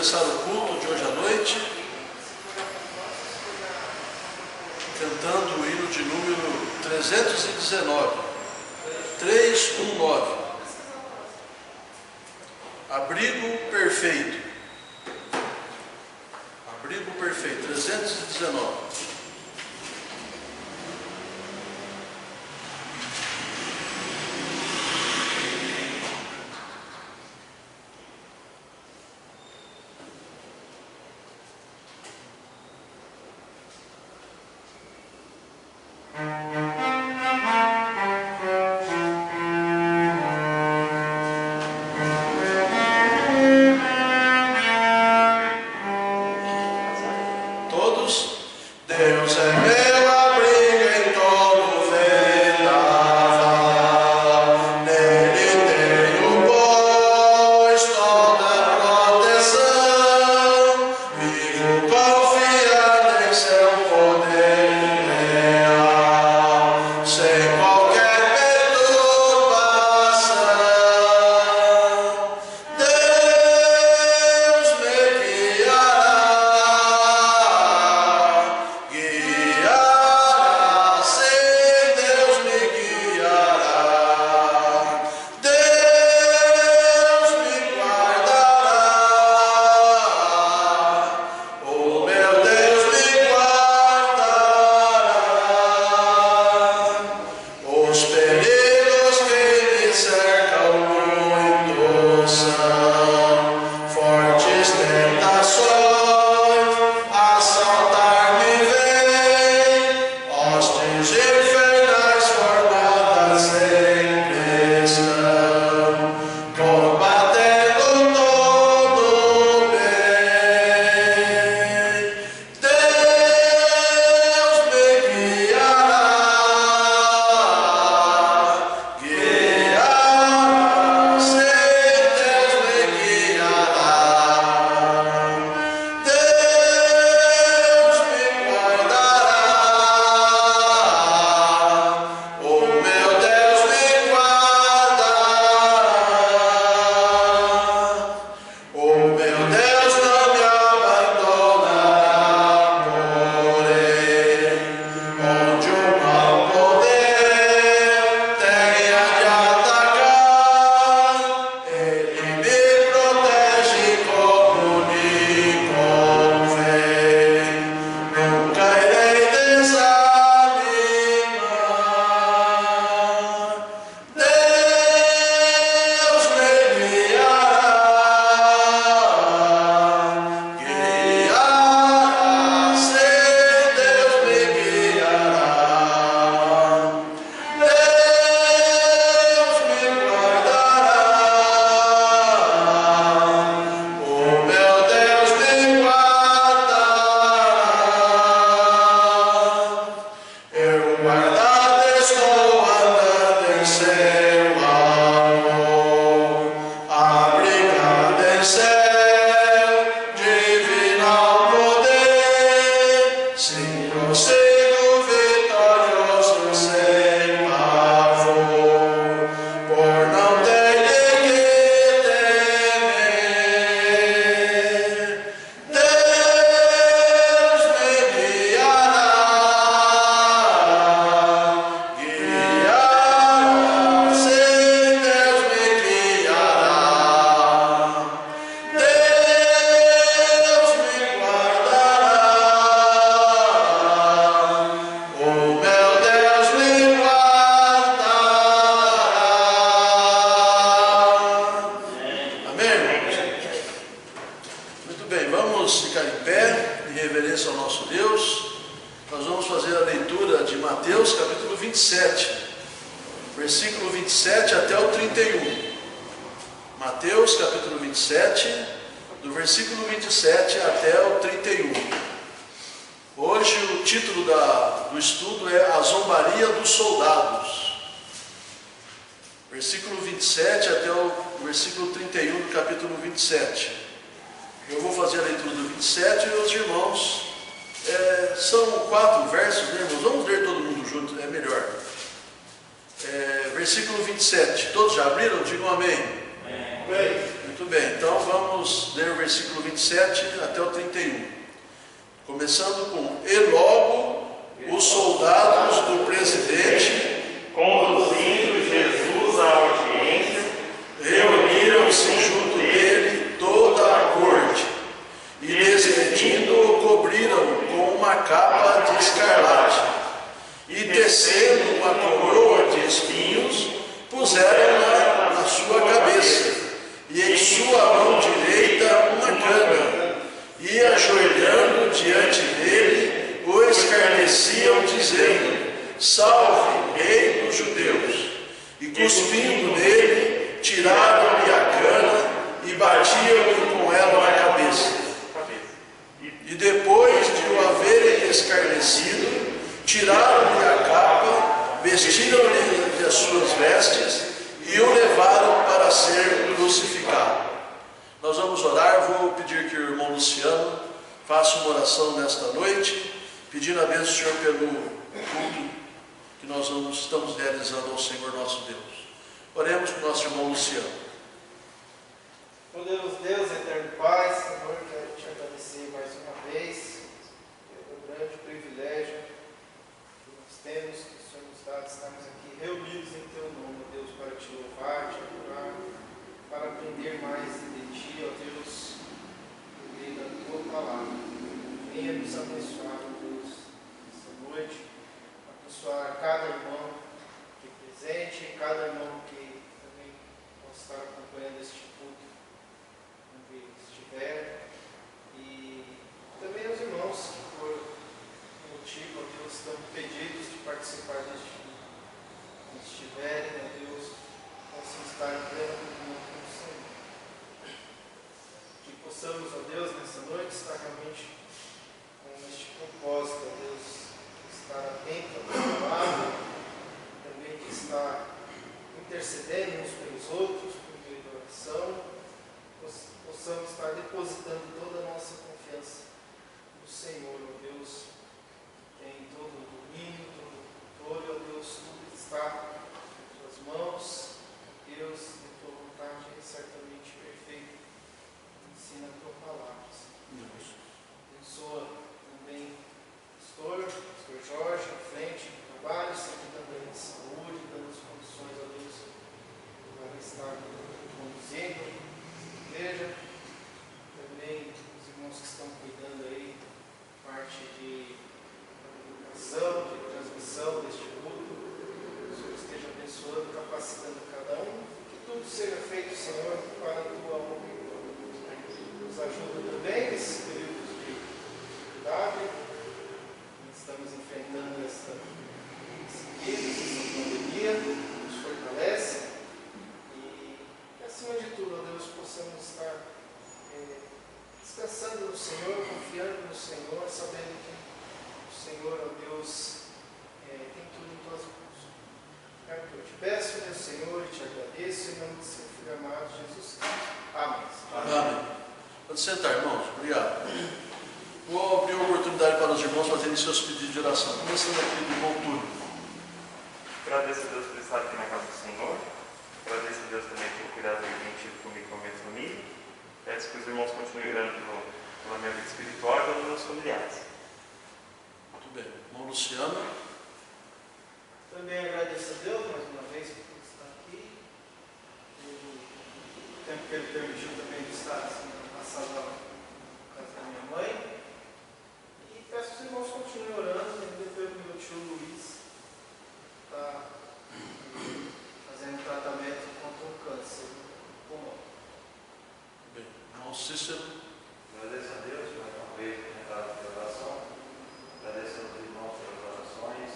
começar o culto de hoje à noite, cantando o hino de número 319, 319, Abrigo Perfeito, Abrigo Perfeito, 319. São 4 versos, né, irmãos? Vamos ler todo mundo junto, é melhor. Versículo 27. Todos já abriram? Digam amém. Amém. Muito bem. Então vamos ler o versículo 27 até o 31. Começando com: E logo os soldados do presidente, conduzindo Jesus à audiência, reuniram-se junto dele toda a corte, e desvestindo-o, cobriram com uma capa de escarlate, e tecendo uma coroa de espinhos, puseram-na na sua cabeça, e em sua mão direita uma cana, e ajoelhando diante dele, o escarneciam, dizendo: Salve, Rei dos Judeus! E cuspindo nele, tiraram-lhe a cana e batiam-lhe com ela na cabeça. E depois de o haverem escarnecido, tiraram-lhe a capa, vestiram-lhe as suas vestes e o levaram para ser crucificado. Nós vamos orar. Vou pedir que o irmão Luciano faça uma oração nesta noite, pedindo a bênção do Senhor pelo culto que nós estamos realizando ao Senhor nosso Deus. Oremos com o nosso irmão Luciano. Poderoso Deus, eterno Pai, Senhor, quero te agradecer mais uma vez pelo grande privilégio que nós temos, que o Senhor nos dá de estarmos aqui reunidos em Teu nome, ó Deus, para te louvar, te adorar, para aprender mais de Ti, ó Deus, por meio da Tua palavra. Venha nos abençoar, ó Deus, nesta noite, abençoar cada irmão aqui presente, cada irmão que também possa estar acompanhando este culto onde estiver, e também os irmãos que por motivo, ó Deus, estão impedidos de participar deste culto. Quando estiverem, ó Deus, possam estar em plena comunhão com o Senhor. Que possamos, ó Deus, nessa noite estar realmente com este propósito, ó Deus, estar atento à Tua palavra, também de estar intercedendo uns pelos outros, por meio da oração, possamos estar depositando toda a nossa confiança no Senhor, ó Deus, que tem todo o domínio, todo o controle, ó Deus, tudo está em Tuas mãos, Deus, em Tua vontade é certamente perfeita. Ensina a Tua palavra, Senhor. Abençoa também o pastor Jorge, à frente do trabalho, sempre dando a saúde, dando as condições a Deus para estar conduzindo a igreja. Também os irmãos que estão cuidando aí, parte de educação, de transmissão deste culto. O Senhor esteja abençoando, capacitando cada um, que tudo seja feito, Senhor, para a Tua honra e glória. Nos ajuda também nesses períodos de dificuldade. Estamos enfrentando essa pandemia, nos fortalece e, acima de tudo, ó Deus, possamos estar descansando no Senhor, confiando no Senhor, sabendo que o Senhor, ó Deus, tem tudo em Tuas mãos. É o que eu te peço, meu Senhor, e te agradeço em nome de Seu Filho amado, Jesus Cristo. Amém. Amém. Pode sentar, irmãos. Obrigado. Vou abrir a oportunidade para os irmãos fazerem seus pedidos de oração. Começando aqui do irmão Túlio. agradeço a Deus por estar aqui na casa do Senhor, agradeço a Deus também por cuidar do tido comigo e com a minha família. Peço que os irmãos continuem orando pela minha vida espiritual e pelos meus familiares. Muito bem. Irmão Luciano. Também agradeço a Deus mais uma vez por estar aqui. O tempo que Ele permitiu também de estar assim, passado na casa da minha mãe. E peço que os irmãos continuem orando, também pelo meu tio Luiz, que está fazendo tratamento contra um câncer no pulmão. Muito bem. Irmão Cícero. Agradeço a Deus mais uma vez por entrar na oração. Agradeço aos irmãos pelas orações,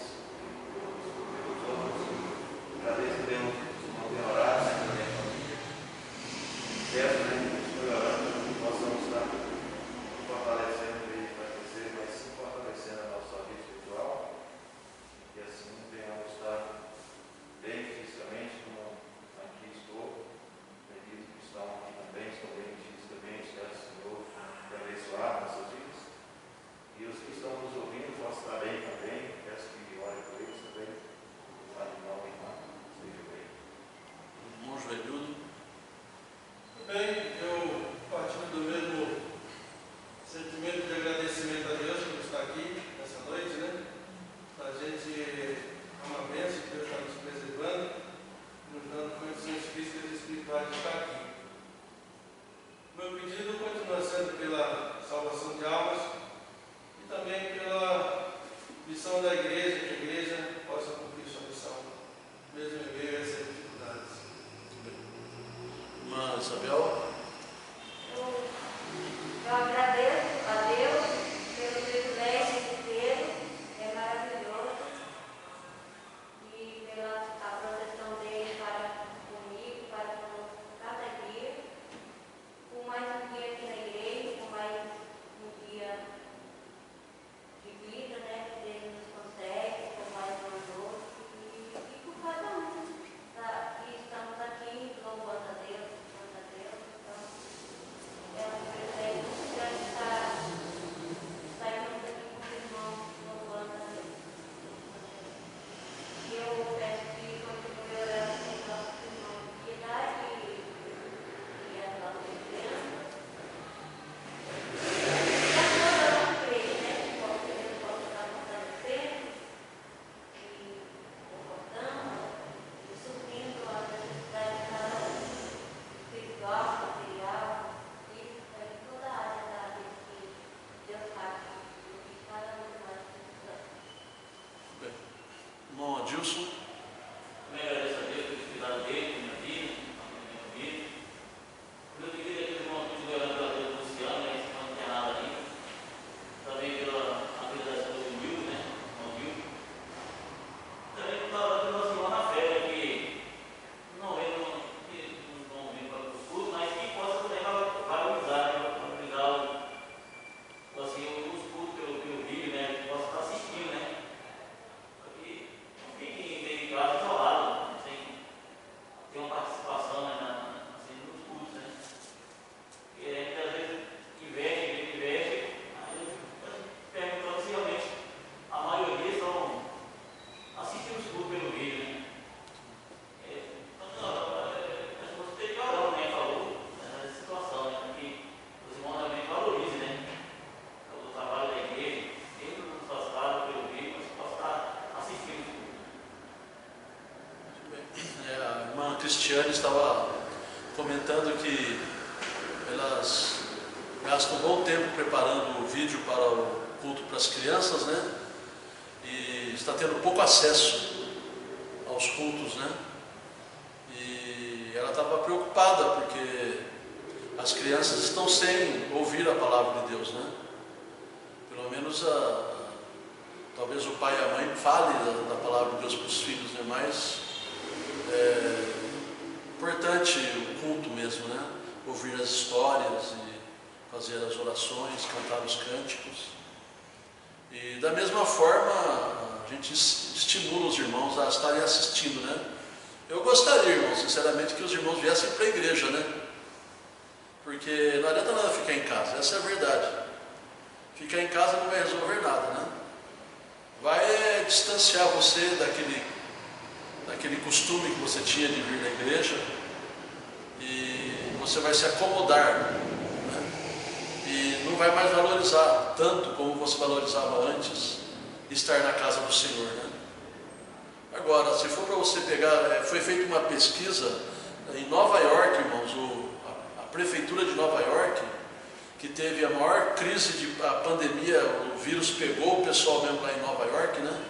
pelos outros. Agradeço a Deus por manter orado, né, pela minha família. Peço que continue orando, que possamos estar fortalecendo o meio para crescer, mas sim fortalecendo a nossa vida espiritual. E assim venhamos estar bem fisicamente, como aqui estou. Acredito que estão aqui também, estão bem metidos também, espero Senhor para abençoar nossas vidas. E os que estão nos ouvindo possam estar bem também. Cristiane estava comentando que elas gastam um bom tempo preparando o vídeo para o culto para as crianças, né? E está tendo pouco acesso aos cultos, né? E ela estava preocupada porque as crianças estão sem ouvir a palavra de Deus, né? Pelo menos talvez o pai e a mãe falem da palavra de Deus para os filhos, né? Mas é importante o culto mesmo, né? Ouvir as histórias e fazer as orações, cantar os cânticos. E da mesma forma, a gente estimula os irmãos a estarem assistindo, né? Eu gostaria, irmãos, sinceramente, que os irmãos viessem para a igreja, né? Porque não adianta nada ficar em casa, essa é a verdade. Ficar em casa não vai resolver nada, né? Vai distanciar você daquele costume que você tinha de vir na igreja, e você vai se acomodar, né? E não vai mais valorizar tanto como você valorizava antes estar na casa do Senhor, né? Agora, se for para você pegar, foi feita uma pesquisa em Nova York, irmãos, a prefeitura de Nova York, que teve a maior crise a pandemia, o vírus pegou o pessoal mesmo lá em Nova York, né?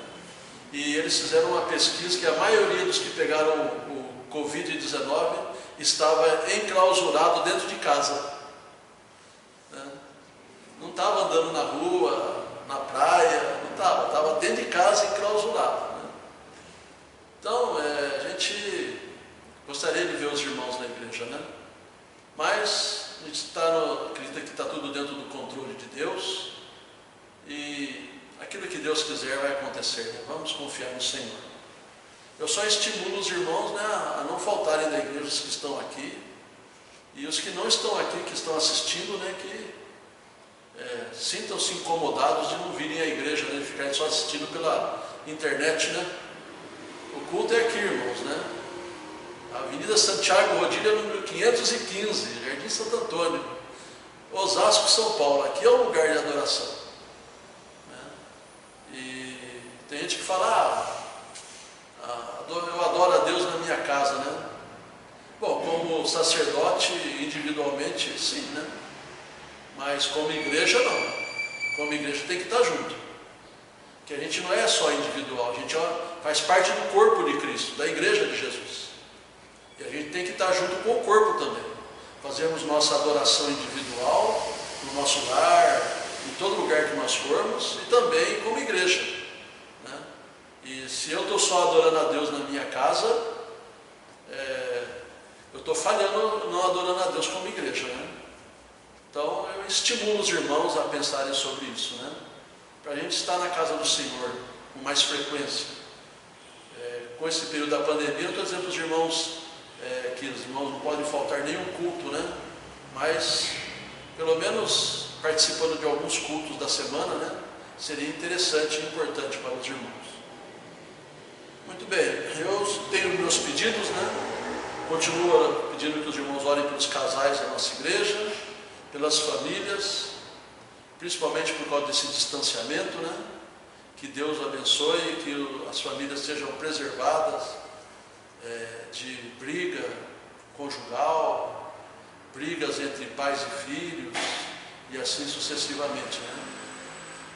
E eles fizeram uma pesquisa que a maioria dos que pegaram o Covid-19 estava enclausurado dentro de casa, né? Não estava andando na rua, na praia, não estava dentro de casa enclausurado, né? Então, a gente gostaria de ver os irmãos na igreja, né? Mas a gente acredita que está tudo dentro do controle de Deus, e aquilo que Deus quiser vai acontecer, né? Vamos confiar no Senhor. Eu só estimulo os irmãos, né, a não faltarem da igreja, os que estão aqui, e os que não estão aqui, que estão assistindo, né, que sintam-se incomodados de não virem à igreja, né, de ficarem só assistindo pela internet, né? O culto é aqui, irmãos, né? Avenida Santiago Rodilha, número 515, Jardim Santo Antônio, Osasco, São Paulo. Aqui é o lugar de adoração, né? E tem gente que fala, eu adoro a Deus na minha casa, né? Bom, como sacerdote, individualmente, sim, né? Mas como igreja, não. Como igreja tem que estar junto. Porque a gente não é só individual, a gente faz parte do corpo de Cristo, da igreja de Jesus. E a gente tem que estar junto com o corpo também. Fazemos nossa adoração individual, no nosso lar, em todo lugar que nós formos, e também como igreja, né? E se eu estou só adorando a Deus na minha casa, eu estou falhando não adorando a Deus como igreja, né? Então eu estimulo os irmãos a pensarem sobre isso, né? Para a gente estar na casa do Senhor com mais frequência. Com esse período da pandemia, eu estou dizendo para os irmãos que os irmãos não podem faltar nenhum culto, né? Mas pelo menos participando de alguns cultos da semana, né? Seria interessante e importante para os irmãos. Muito bem, eu tenho meus pedidos, né? Continuo pedindo que os irmãos orem pelos casais da nossa igreja, pelas famílias, principalmente por causa desse distanciamento, né? Que Deus abençoe, que as famílias sejam preservadas de briga conjugal, brigas entre pais e filhos, e assim sucessivamente, né?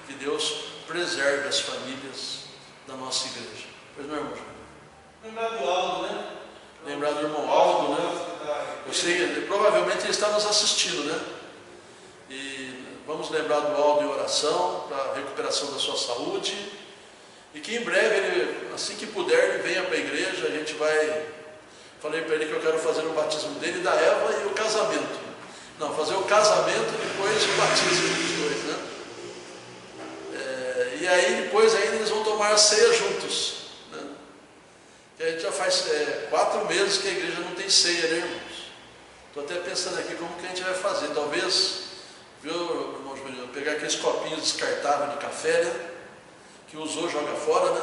Que Deus preserve as famílias da nossa igreja. Pois não, irmão? Lembrar do Aldo, né? Lembrar do irmão Aldo, né? Eu sei, provavelmente ele está nos assistindo, né? E vamos lembrar do Aldo em oração para a recuperação da sua saúde, e que em breve ele, assim que puder, ele venha para a igreja. A gente vai, falei para ele que eu quero fazer o batismo dele, da Eva, e o casamento. Não, fazer o casamento e depois o batismo dos dois, né? E aí depois ainda eles vão tomar a ceia juntos, né? E a gente já faz 4 meses que a igreja não tem ceia, né, irmãos? Estou até pensando aqui como que a gente vai fazer. Talvez, viu, irmão Juliano, pegar aqueles copinhos descartáveis de café, né? Que usou, joga fora, né?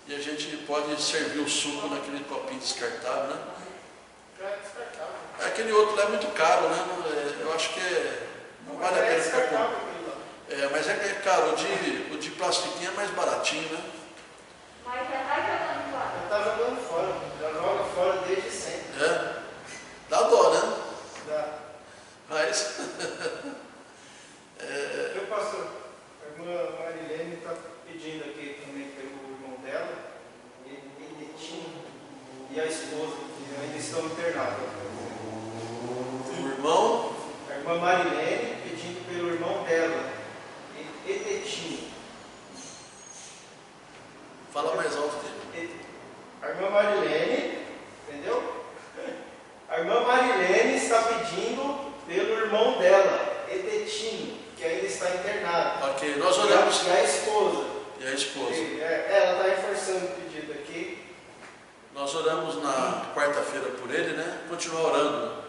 E a gente pode servir o suco naquele copinho descartável, né? Aquele outro lá é muito caro, né? Eu acho que não vale a pena ficar com. Mas é caro. O de plastiquinho é mais baratinho, né? Mas já está jogando fora. Já está jogando fora. Já joga fora desde sempre. Eu, pastor, a irmã Marilene está pedindo aqui também pelo irmão dela, Enetinho, e a esposa, que ainda estão internados. O irmão, A irmã Marilene pedindo pelo irmão dela, Enetinho. fala mais alto dele. A irmã Marilene, entendeu? A irmã Marilene está pedindo pelo irmão dela, Etetinho, que ainda está internado. Ok, nós oramos. E a esposa. E a esposa. Ela está reforçando o pedido aqui. Nós oramos na quarta-feira por ele, né? Continuar orando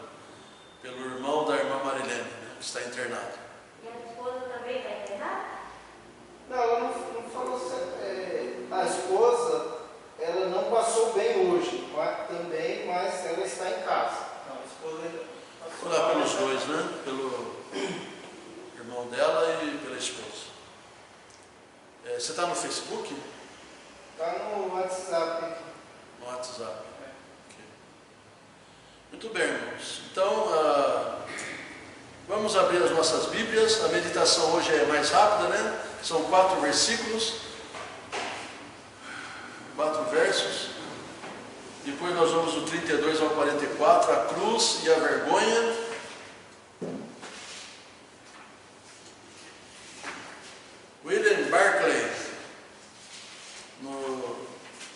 pelo irmão da irmã Marilene, né? Que está internado. E a esposa também está internada? Não, ela não falou certo. A esposa, ela não passou bem hoje, também, mas ela está em casa. Não, a esposa ainda passou. Orar pelos dois, né? Pelo irmão dela e pela esposa. Você está no Facebook? Está no WhatsApp. No WhatsApp. Ok. Muito bem, irmãos. Então, vamos abrir as nossas Bíblias. A meditação hoje é mais rápida, né? São 4 versículos. 4 versos. Depois nós vamos do 32 ao 44, a cruz e a vergonha. William Barclay,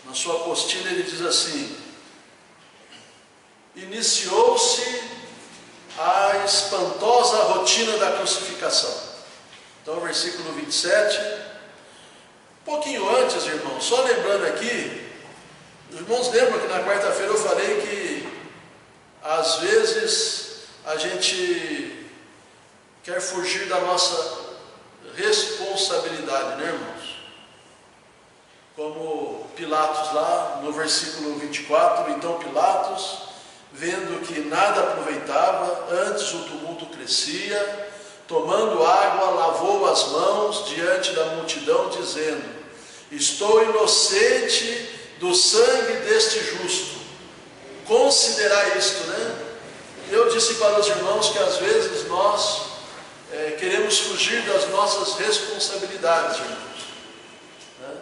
na sua apostila, ele diz assim: iniciou-se a espantosa rotina da crucificação. Então, versículo 27, um pouquinho antes, irmãos, só lembrando aqui, os irmãos lembram que na quarta-feira eu falei que às vezes a gente quer fugir da nossa responsabilidade, né, irmãos? Como Pilatos lá no versículo 24, então Pilatos, vendo que nada aproveitava, antes o tumulto crescia, tomando água, lavou as mãos diante da multidão, dizendo: estou inocente do sangue deste justo. Considerar isto, né? Eu disse para os irmãos que às vezes nós queremos fugir das nossas responsabilidades, irmãos. Né?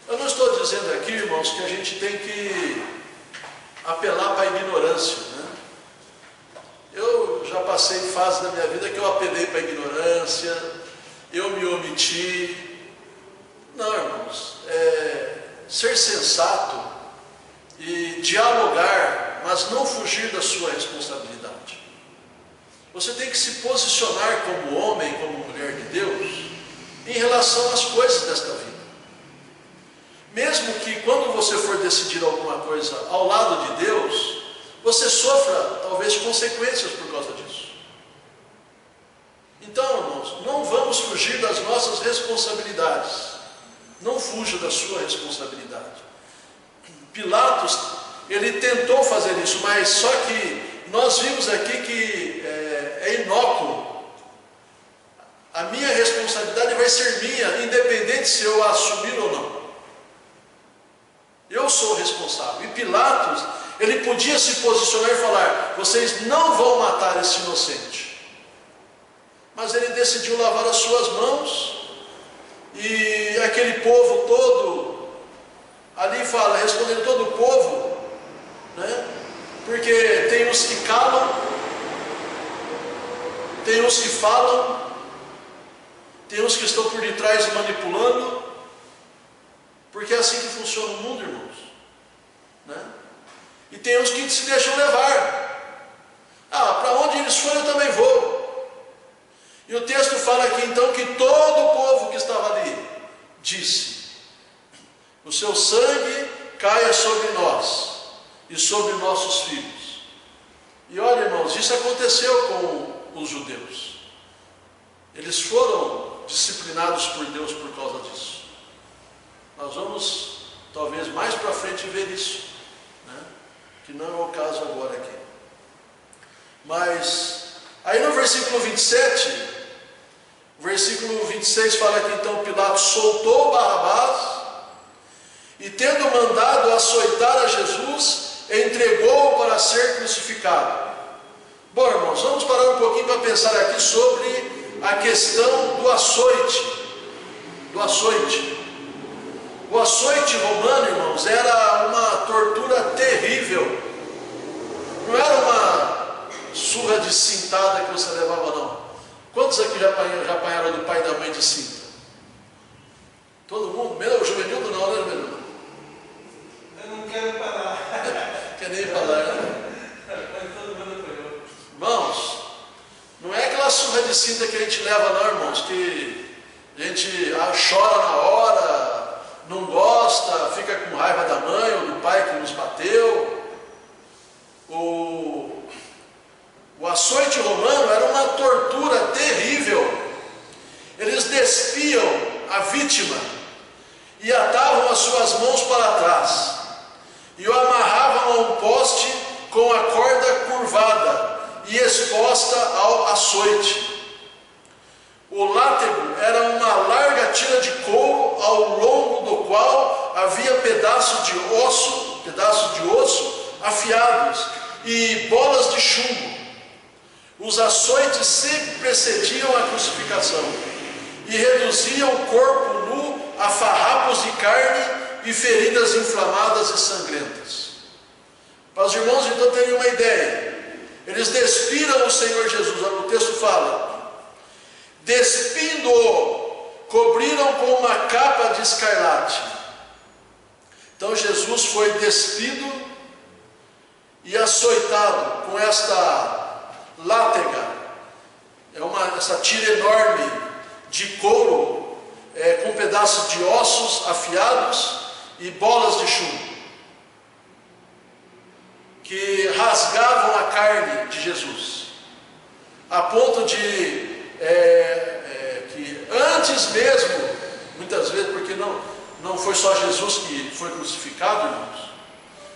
Eu não estou dizendo aqui, irmãos, que a gente tem que apelar para a ignorância, né? Eu já passei fase da minha vida que eu apelei para a ignorância, eu me omiti. Não, irmãos, ser sensato e dialogar, mas não fugir da sua responsabilidade. Você tem que se posicionar como homem, como mulher de Deus, em relação às coisas desta vida. Mesmo que quando você for decidir alguma coisa ao lado de Deus, você sofra talvez consequências por causa disso. Então, irmãos, não vamos fugir das nossas responsabilidades. Não fuja da sua responsabilidade. Pilatos, ele tentou fazer isso, mas só que nós vimos aqui que é inócuo. A minha responsabilidade vai ser minha, independente se eu a assumir ou não. Eu sou responsável. E Pilatos, ele podia se posicionar e falar: vocês não vão matar esse inocente. Mas ele decidiu lavar as suas mãos, e aquele povo todo, ali fala, respondendo todo o povo, né? Porque tem os que calam, tem os que falam, tem uns que estão por detrás manipulando, porque é assim que funciona o mundo, irmãos, né? E tem uns que se deixam levar. Para onde eles forem eu também vou. E o texto fala aqui então que todo o povo que estava ali disse: o seu sangue caia sobre nós e sobre nossos filhos. E olha, irmãos, isso aconteceu com os judeus. Eles foram disciplinados por Deus por causa disso. Nós vamos, talvez mais para frente, ver isso, né? Que não é o caso agora aqui. Mas, aí no versículo 27, versículo 26 fala que então Pilatos soltou Barrabás e, tendo mandado açoitar a Jesus, entregou-o para ser crucificado. Bom, irmãos, vamos parar um pouquinho para pensar aqui sobre a questão do açoite. Do açoite. O açoite romano, irmãos, era uma tortura terrível. Não era uma surra de cintada que você levava, não. Quantos aqui já apanharam do pai e da mãe de cinta? Todo mundo? Meu, o Juvenildo não, né, Juvenildo? Eu não quero parar. Quer nem falar, né? Todo mundo apanhou. Irmãos, não é aquela surra de cinta que a gente leva, não, irmãos, que a gente chora na hora, não gosta, fica com raiva da mãe ou do pai que nos bateu. O açoite romano era uma tortura terrível. Eles despiam a vítima e atavam as suas mãos para trás e o amarravam a um poste com a corda curvada e exposta ao açoite. O látego era uma larga tira de couro ao longo do qual havia pedaços de osso afiados e bolas de chumbo. Os açoites sempre precediam a crucificação e reduziam o corpo nu a farrapos de carne e feridas inflamadas e sangrentas. Para os irmãos então terem uma ideia, eles despiram o Senhor Jesus, o texto fala, despindo-o, cobriram com uma capa de escarlate. Então Jesus foi despido e açoitado com esta látega, essa tira enorme de couro, com pedaços de ossos afiados e bolas de chumbo, que rasgavam a carne de Jesus, a ponto de que antes mesmo, muitas vezes, porque não foi só Jesus que foi crucificado, irmãos,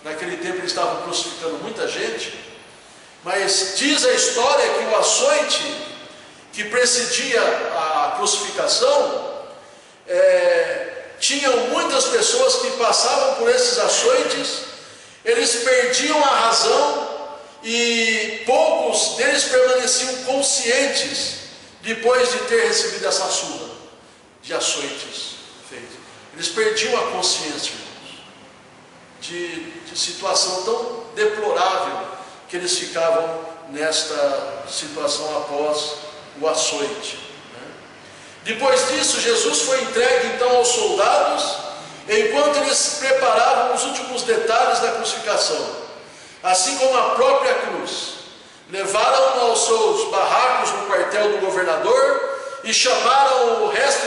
naquele tempo eles estavam crucificando muita gente, mas diz a história que o açoite que precedia a crucificação, tinham muitas pessoas que passavam por esses açoites, eles perdiam a razão e poucos deles permaneciam conscientes depois de ter recebido essa surra de açoites feitos. Eles perdiam a consciência, irmãos, de situação tão deplorável que eles ficavam nesta situação após o açoite. Depois disso, Jesus foi entregue então aos soldados, enquanto eles preparavam os últimos detalhes da crucificação, assim como a própria cruz. Levaram-no aos seus barracos no quartel do governador e chamaram o resto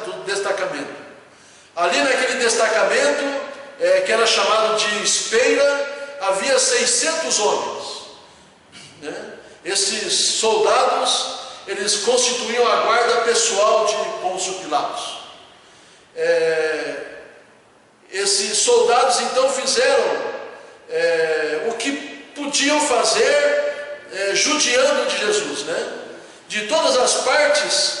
do destacamento. Ali naquele destacamento, que era chamado de espeira, havia 600 homens. Esses soldados, eles constituíam a guarda pessoal de Pôncio Pilatos. Esses soldados então fizeram o que podiam fazer, judiando de Jesus, de todas as partes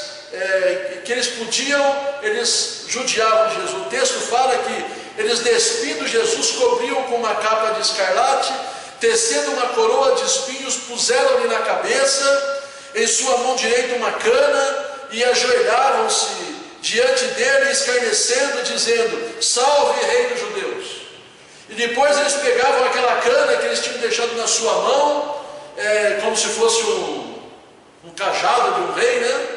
que eles podiam, eles judiavam de Jesus. O texto fala que eles, despindo Jesus, cobriam com uma capa de escarlate, tecendo uma coroa de espinhos, puseram-lhe na cabeça, em sua mão direita uma cana, e ajoelhavam-se diante dele, escarnecendo, dizendo: salve, rei dos judeus. E depois eles pegavam aquela cana que eles tinham deixado na sua mão, como se fosse um cajado de um rei,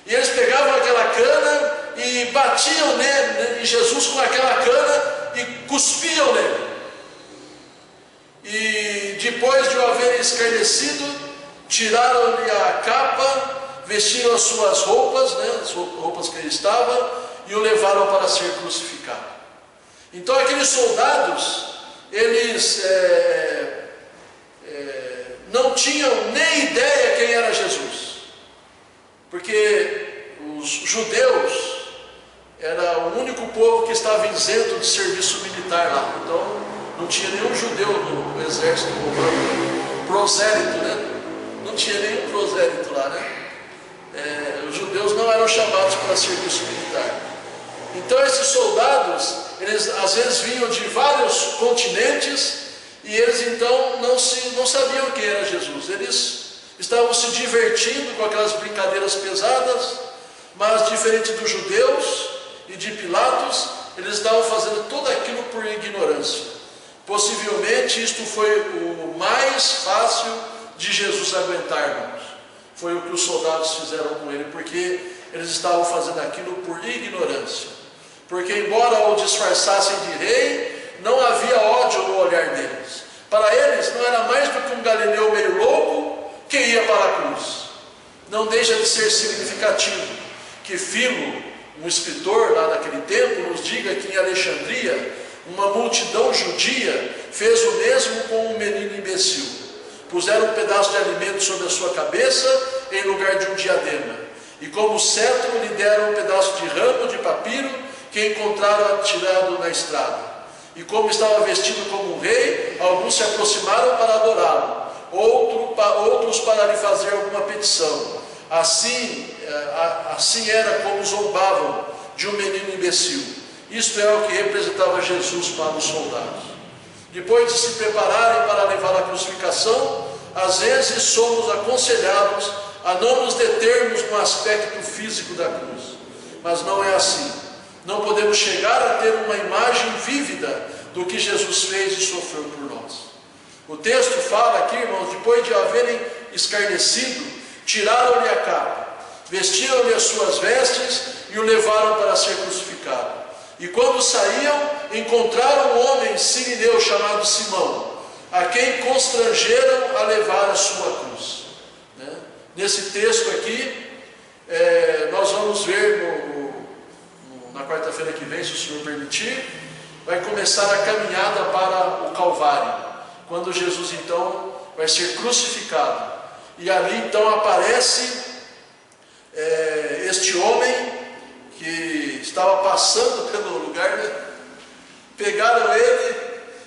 e eles pegavam aquela cana e batiam em Jesus com aquela cana e cuspiam nele. E depois de o haverem escarnecido, tiraram-lhe a capa, vestiram as suas roupas, as roupas que ele estava, e o levaram para ser crucificado. Então aqueles soldados, eles não tinham nem ideia quem era Jesus, porque os judeus era o único povo que estava isento de serviço militar lá. Então não tinha nenhum judeu no exército romano, prosélito, não tinha nenhum prosélito lá, os judeus não eram chamados para serviço militar. Então esses soldados, eles às vezes vinham de vários continentes e eles então não sabiam quem era Jesus. Eles estavam se divertindo com aquelas brincadeiras pesadas, mas diferente dos judeus e de Pilatos, eles estavam fazendo tudo aquilo por ignorância. Possivelmente isto foi o mais fácil de Jesus aguentar, irmãos. Foi o que os soldados fizeram com ele, porque eles estavam fazendo aquilo por ignorância. Porque embora o disfarçassem de rei, não havia ódio no olhar deles. Para eles não era mais do que um galileu meio louco que ia para a cruz. Não deixa de ser significativo que Filo, um escritor lá naquele tempo, nos diga que em Alexandria uma multidão judia fez o mesmo com um menino imbecil. Puseram um pedaço de alimento sobre a sua cabeça em lugar de um diadema, e como cetro lhe deram um pedaço de ramo de papiro que encontraram atirado na estrada. E como estava vestido como um rei, alguns se aproximaram para adorá-lo, outros para lhe fazer alguma petição. Assim era como zombavam de um menino imbecil. Isto é o que representava Jesus para os soldados. Depois de se prepararem para levar a crucificação, às vezes somos aconselhados a não nos determos no aspecto físico da cruz. Mas não é assim. Não podemos chegar a ter uma imagem vívida do que Jesus fez e sofreu por nós. O texto fala aqui, irmãos, depois de haverem escarnecido, tiraram-lhe a capa, vestiram-lhe as suas vestes e o levaram para ser crucificado. E quando saíam, encontraram um homem sirineu chamado Simão, a quem constrangeram a levar a sua cruz. Nesse texto aqui, nós vamos ver na quarta-feira que vem, se o Senhor permitir, vai começar a caminhada para o Calvário, quando Jesus então vai ser crucificado. E ali então aparece este homem que estava passando pelo lugar, pegaram ele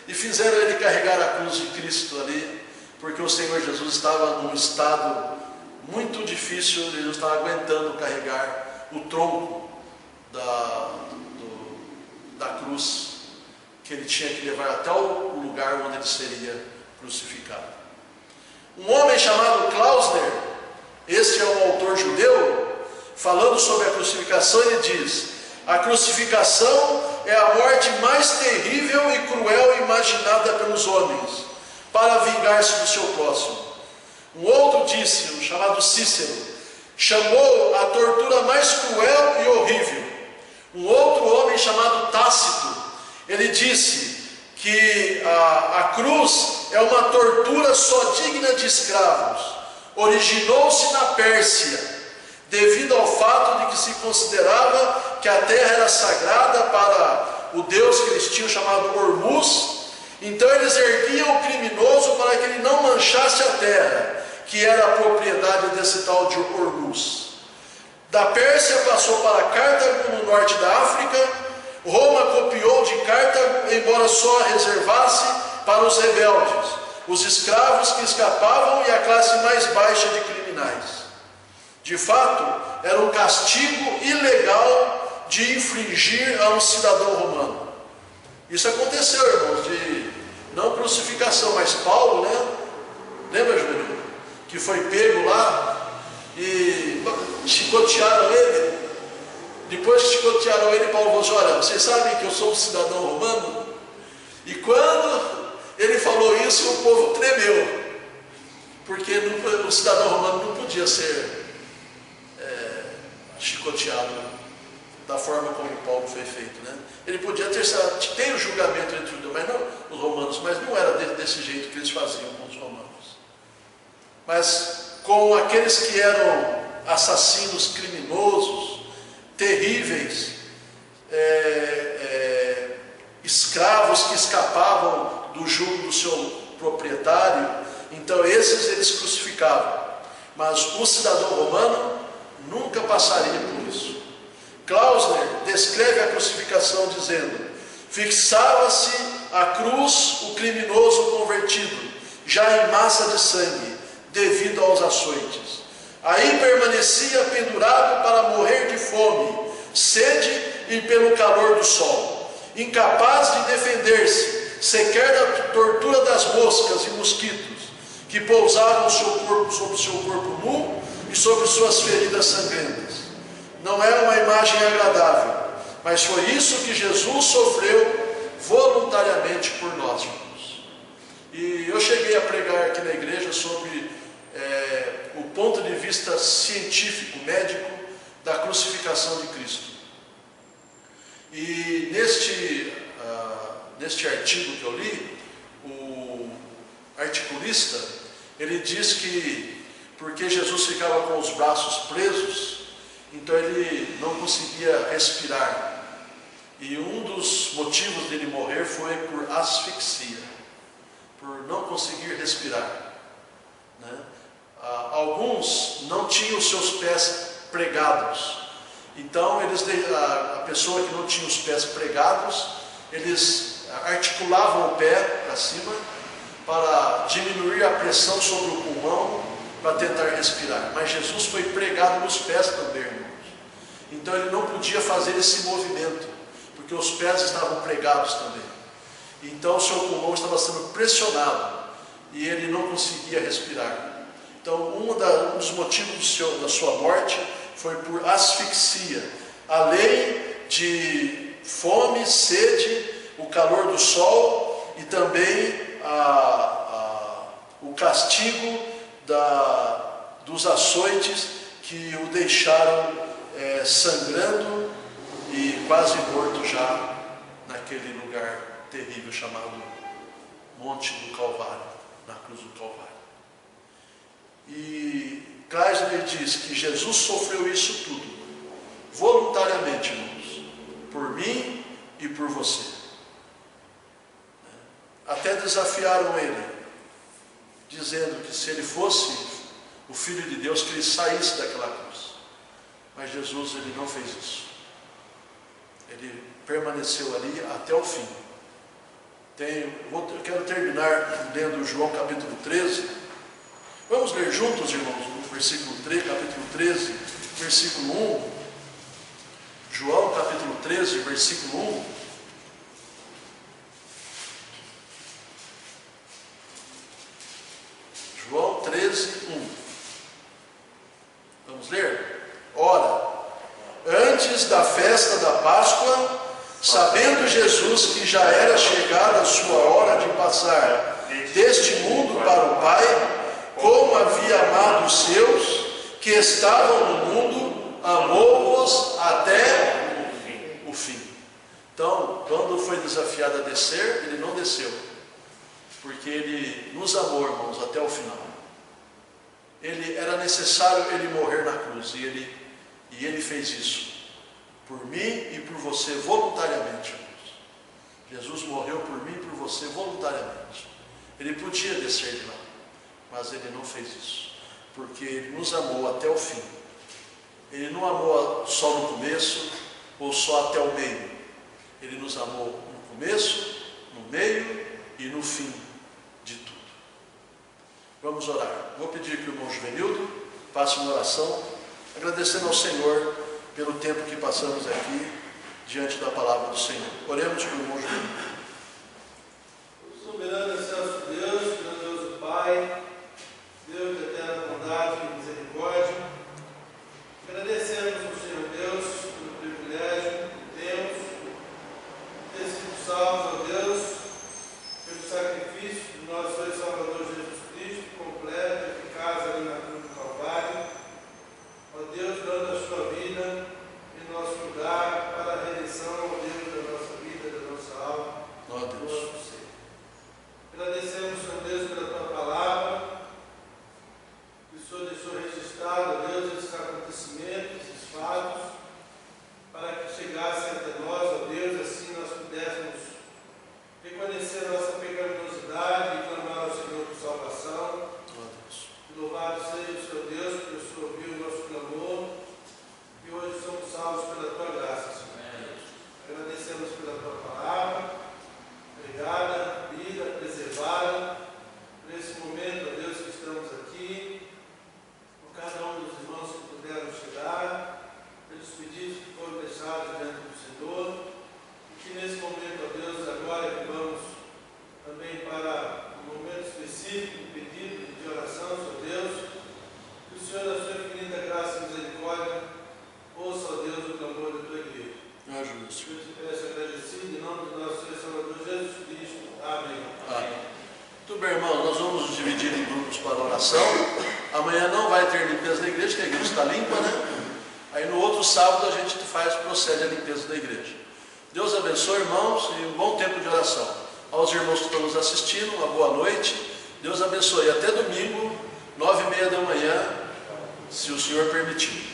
e fizeram ele carregar a cruz de Cristo ali, porque o Senhor Jesus estava num estado muito difícil, ele não estava aguentando carregar o tronco da cruz, que ele tinha que levar até o lugar onde ele seria crucificado. Um homem chamado Klausner, este é um autor judeu, falando sobre a crucificação, ele diz: a crucificação é a morte mais terrível e cruel imaginada pelos homens, para vingar-se do seu próximo. Um outro disse, um chamado Cícero, chamou a tortura mais cruel e horrível. Um outro homem chamado Tácito, ele disse que a cruz é uma tortura só digna de escravos. Originou-se na Pérsia, devido ao fato de que se considerava que a terra era sagrada para o deus que eles tinham chamado Ormuz. Então eles erguiam o criminoso para que ele não manchasse a terra, que era a propriedade desse tal de Ormuz. Da Pérsia passou para Cartago, no norte da África. Roma copiou de Cartago, embora só a reservasse para os rebeldes, os escravos que escapavam e a classe mais baixa de criminais. De fato, era um castigo ilegal de infligir a um cidadão romano. Isso aconteceu, irmãos, de não crucificação, mas Paulo, lembra, Júlio, que foi pego lá e chicotearam ele. Depois que chicotearam ele, Paulo falou assim: olha, vocês sabem que eu sou um cidadão romano? E quando ele falou isso, o povo tremeu, porque o cidadão romano não podia ser chicoteado da forma como Paulo foi feito, Ele podia ter o julgamento entre os judeus, mas não os romanos, mas não era desse jeito que eles faziam com os romanos. Mas com aqueles que eram assassinos criminosos, terríveis, escravos que escapavam do jugo do seu proprietário, então esses eles crucificavam. Mas o cidadão romano nunca passaria por isso. Klausner descreve a crucificação dizendo: fixava-se à cruz o criminoso convertido, já em massa de sangue, devido aos açoites. Aí permanecia pendurado para morrer de fome, sede e pelo calor do sol, incapaz de defender-se, sequer da tortura das moscas e mosquitos que pousavam sobre o seu corpo nu e sobre suas feridas sangrentas. Não era uma imagem agradável, mas foi isso que Jesus sofreu voluntariamente por nós, irmãos. E eu cheguei a pregar aqui na igreja sobre o ponto de vista científico, médico, da crucificação de Cristo. E neste artigo que eu li, o articulista, ele diz que porque Jesus ficava com os braços presos, então ele não conseguia respirar. E um dos motivos dele morrer foi por asfixia, por não conseguir respirar, né? Alguns não tinham os seus pés pregados, então a pessoa que não tinha os pés pregados, eles articulavam o pé para cima para diminuir a pressão sobre o pulmão, para tentar respirar. Mas Jesus foi pregado nos pés também, irmãos. Então ele não podia fazer esse movimento, porque os pés estavam pregados também. Então o seu pulmão estava sendo pressionado e ele não conseguia respirar. Então um dos motivos da sua morte foi por asfixia, além de fome, sede, o calor do sol e também o castigo dos açoites que o deixaram sangrando e quase morto já naquele lugar terrível chamado Monte do Calvário, na cruz do Calvário. E Kleisner diz que Jesus sofreu isso tudo, voluntariamente, irmãos, por mim e por você. Até desafiaram ele, dizendo que se ele fosse o Filho de Deus, que ele saísse daquela cruz. Mas Jesus, ele não fez isso. Ele permaneceu ali até o fim. Eu quero terminar lendo João capítulo 13. Vamos ler juntos, irmãos, no versículo 3, capítulo 13, versículo 1. João capítulo 13, versículo 1. João 13, 1. Vamos ler? Ora, antes da festa da Páscoa, sabendo Jesus que já era chegada a sua hora de passar deste mundo para o Pai, como havia amado os seus que estavam no mundo, amou-os até o fim. Então, quando foi desafiado a descer, ele não desceu, porque ele nos amou, irmãos, até o final. Era necessário ele morrer na cruz, e ele fez isso por mim e por você voluntariamente, irmãos. Jesus morreu por mim e por você voluntariamente. Ele podia descer de lá, mas ele não fez isso, porque ele nos amou até o fim. Ele não amou só no começo ou só até o meio. Ele nos amou no começo, no meio e no fim de tudo. Vamos orar. Vou pedir que o irmão Juvenildo faça uma oração, agradecendo ao Senhor pelo tempo que passamos aqui diante da palavra do Senhor. Oremos pelo irmão Juvenildo. Soberano excelso Deus, grandioso Pai, Deus de eterna bondade e misericórdia, agradecemos ao Senhor Deus pelo privilégio que temos de ter sido salvos, ó Deus, pelo sacrifício do nosso Senhor e Salvador Jesus Cristo, completo, eficaz ali na cruz do Calvário. Ó Deus, dando a sua vida em nosso lugar para a redenção, ó Deus, da nossa vida, da nossa alma, Ó do Deus. nosso ser. Agradecemos, Senhor Deus, pela tua palavra, que o Senhor deixou registrado, ó Deus, esses acontecimentos, esses fatos, para que chegassem até nós, ó Deus, assim nós pudéssemos reconhecer a nossa pecaminosidade e clamar ao Senhor por salvação. Ó Deus. Louvado seja o Senhor Deus, porque o Senhor ouviu o nosso clamor e hoje somos informação. Amanhã não vai ter limpeza da igreja, que a igreja está limpa, né? Aí no outro sábado a gente procede a limpeza da igreja. Deus abençoe, irmãos, e um bom tempo de oração. Aos irmãos que estão nos assistindo, uma boa noite. Deus abençoe. Até domingo, 9h30 da manhã, se o Senhor permitir.